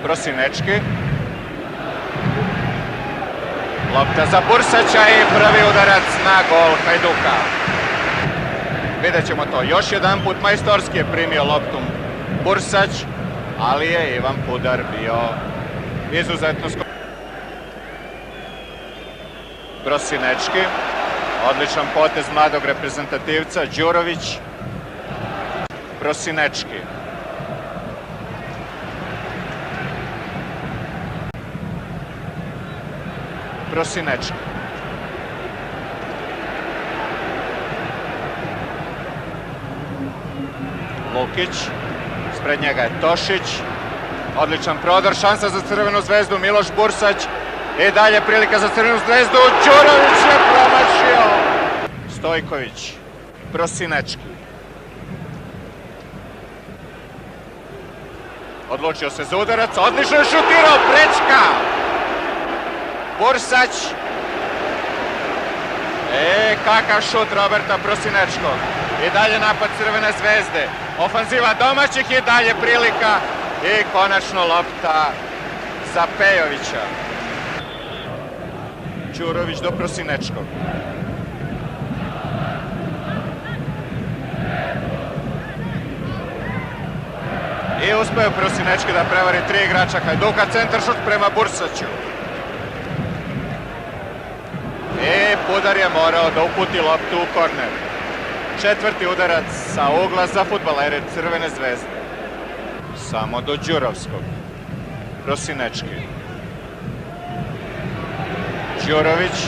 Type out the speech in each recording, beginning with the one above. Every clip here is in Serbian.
Prosinečki. Lopta za Bursaća i prvi udarac na gol Hajduka. Vidjet ćemo to još jedan put. Majstorski je primio loptu Bursać, ali je Ivan Pudar bio izuzetno skoro. Prosinečki. Odličan potez mladog reprezentativca Đurović. Prosinečki. Prosinečki. Lukić. Spred njega je Tošić. Odličan prodor, šansa za Crvenu zvezdu, Miloš Bursać. I dalje prilika za Crvenu zvezdu, Đurović je promašio. Stojković. Prosinečki. Odlučio se za udarac, odlično je šutirao, prečka. Bursać. Kakav šut Roberta Prosinečkog. I dalje napad Crvene zvezde. Ofanziva domaćih i dalje prilika. I konačno lopta za Pejovića. Đurović do Prosinečkog. I uspeo Prosinečki da prevari 3 igrača Hajduka. Centar šut prema Bursaću. I Pudar je morao da uputi loptu u korner. Četvrti udarac sa ugla za fudbalere Crvene zvezde. Samo do Đurovskog. Prosinečki. Đurović.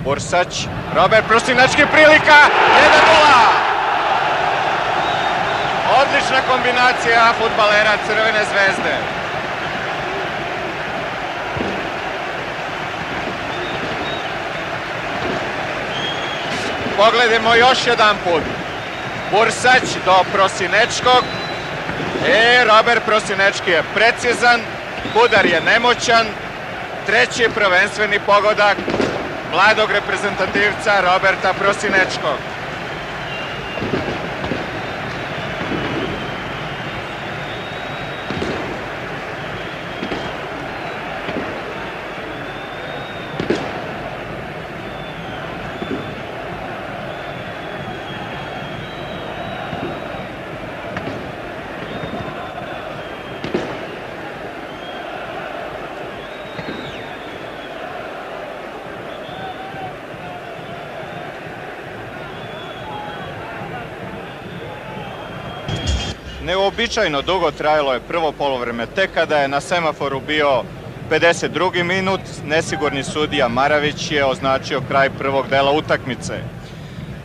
Bursać. Robert Prosinečki, prilika. 1:0. Odlična kombinacija fudbalera Crvene zvezde. Pogledajmo još jedan put. Bursać do Prosinečkog. Robert Prosinečki je precizan. Pudar je nemoćan. Treći prvenstveni pogodak mladog reprezentativca Roberta Prosinečkog. Neuobičajno dugo trajalo je prvo poluvreme, tek kada je na semaforu bio 52. minut, nesigurni sudija Maravić je označio kraj prvog dela utakmice.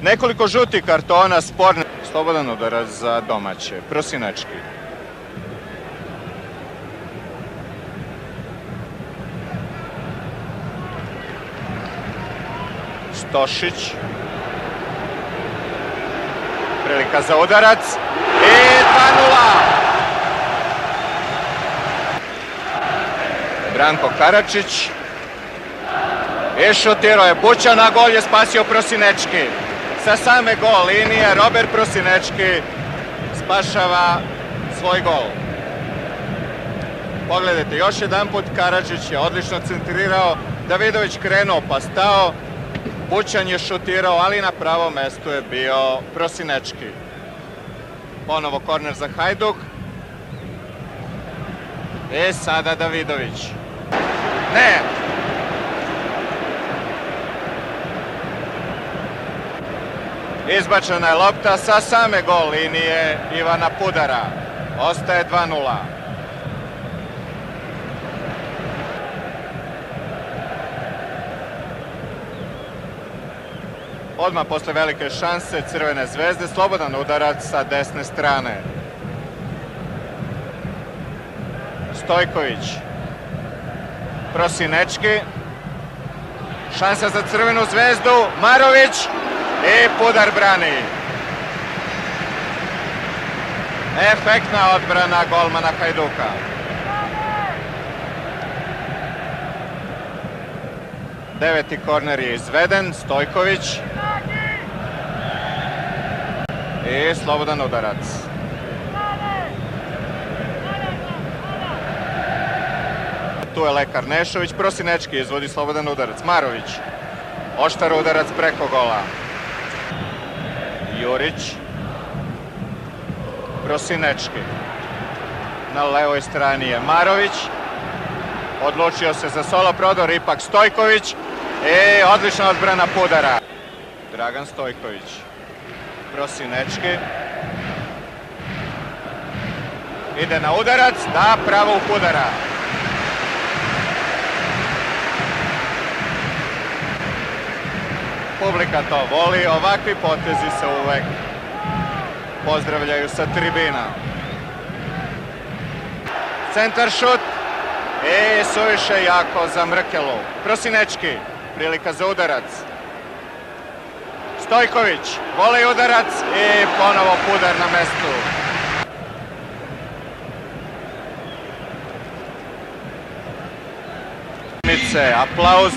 Nekoliko žutih kartona, sporne. Slobodan udarac za domaće. Prosinečki. Stošić. Prilika za udarac. I 2:0. Branko Karačić. I šutirao je Bućan, a gol je spasio Prosinečki. Sa same gol linije Robert Prosinečki spašava svoj gol. Pogledajte još jedan put, Karačić je odlično centrirao, Davidović krenuo pa stao, Bućan je šutirao, ali na pravom mestu je bio Prosinečki. Ponovo korner za Hajduk. I sada Davidović. Ne! Izbačena je lopta sa same gol linije Ivana Pudara. Ostaje 2:0. Odmah posle velike šanse Crvene zvezde, slobodan udarac sa desne strane. Stojković. Prosinečki. Šansa za Crvenu zvezdu. Marović. I Pudar brani. Efektna odbrana golmana Hajduka. Deveti korner je izveden. Stojković. I slobodan udarac. tu je lekar Nešović, Prosinečki izvodi slobodan udarac, Marović, oštar udarac preko gola, Jurić, Prosinečki, na levoj strani je Marović, odlučio se za solo prodor, ipak Stojković, i odlična odbrana Pudara. Dragan Stojković, Prosinečki, ide na udarac, da, pravo u Pudara. Publika to voli, ovakvi potezi se uvek pozdravljaju sa tribina. Centar šut i suviše jako za Mrkelu. Prosinečki, prilika za udarac. Stojković, voli udarac i ponovo Pudar na mestu. Aplauz.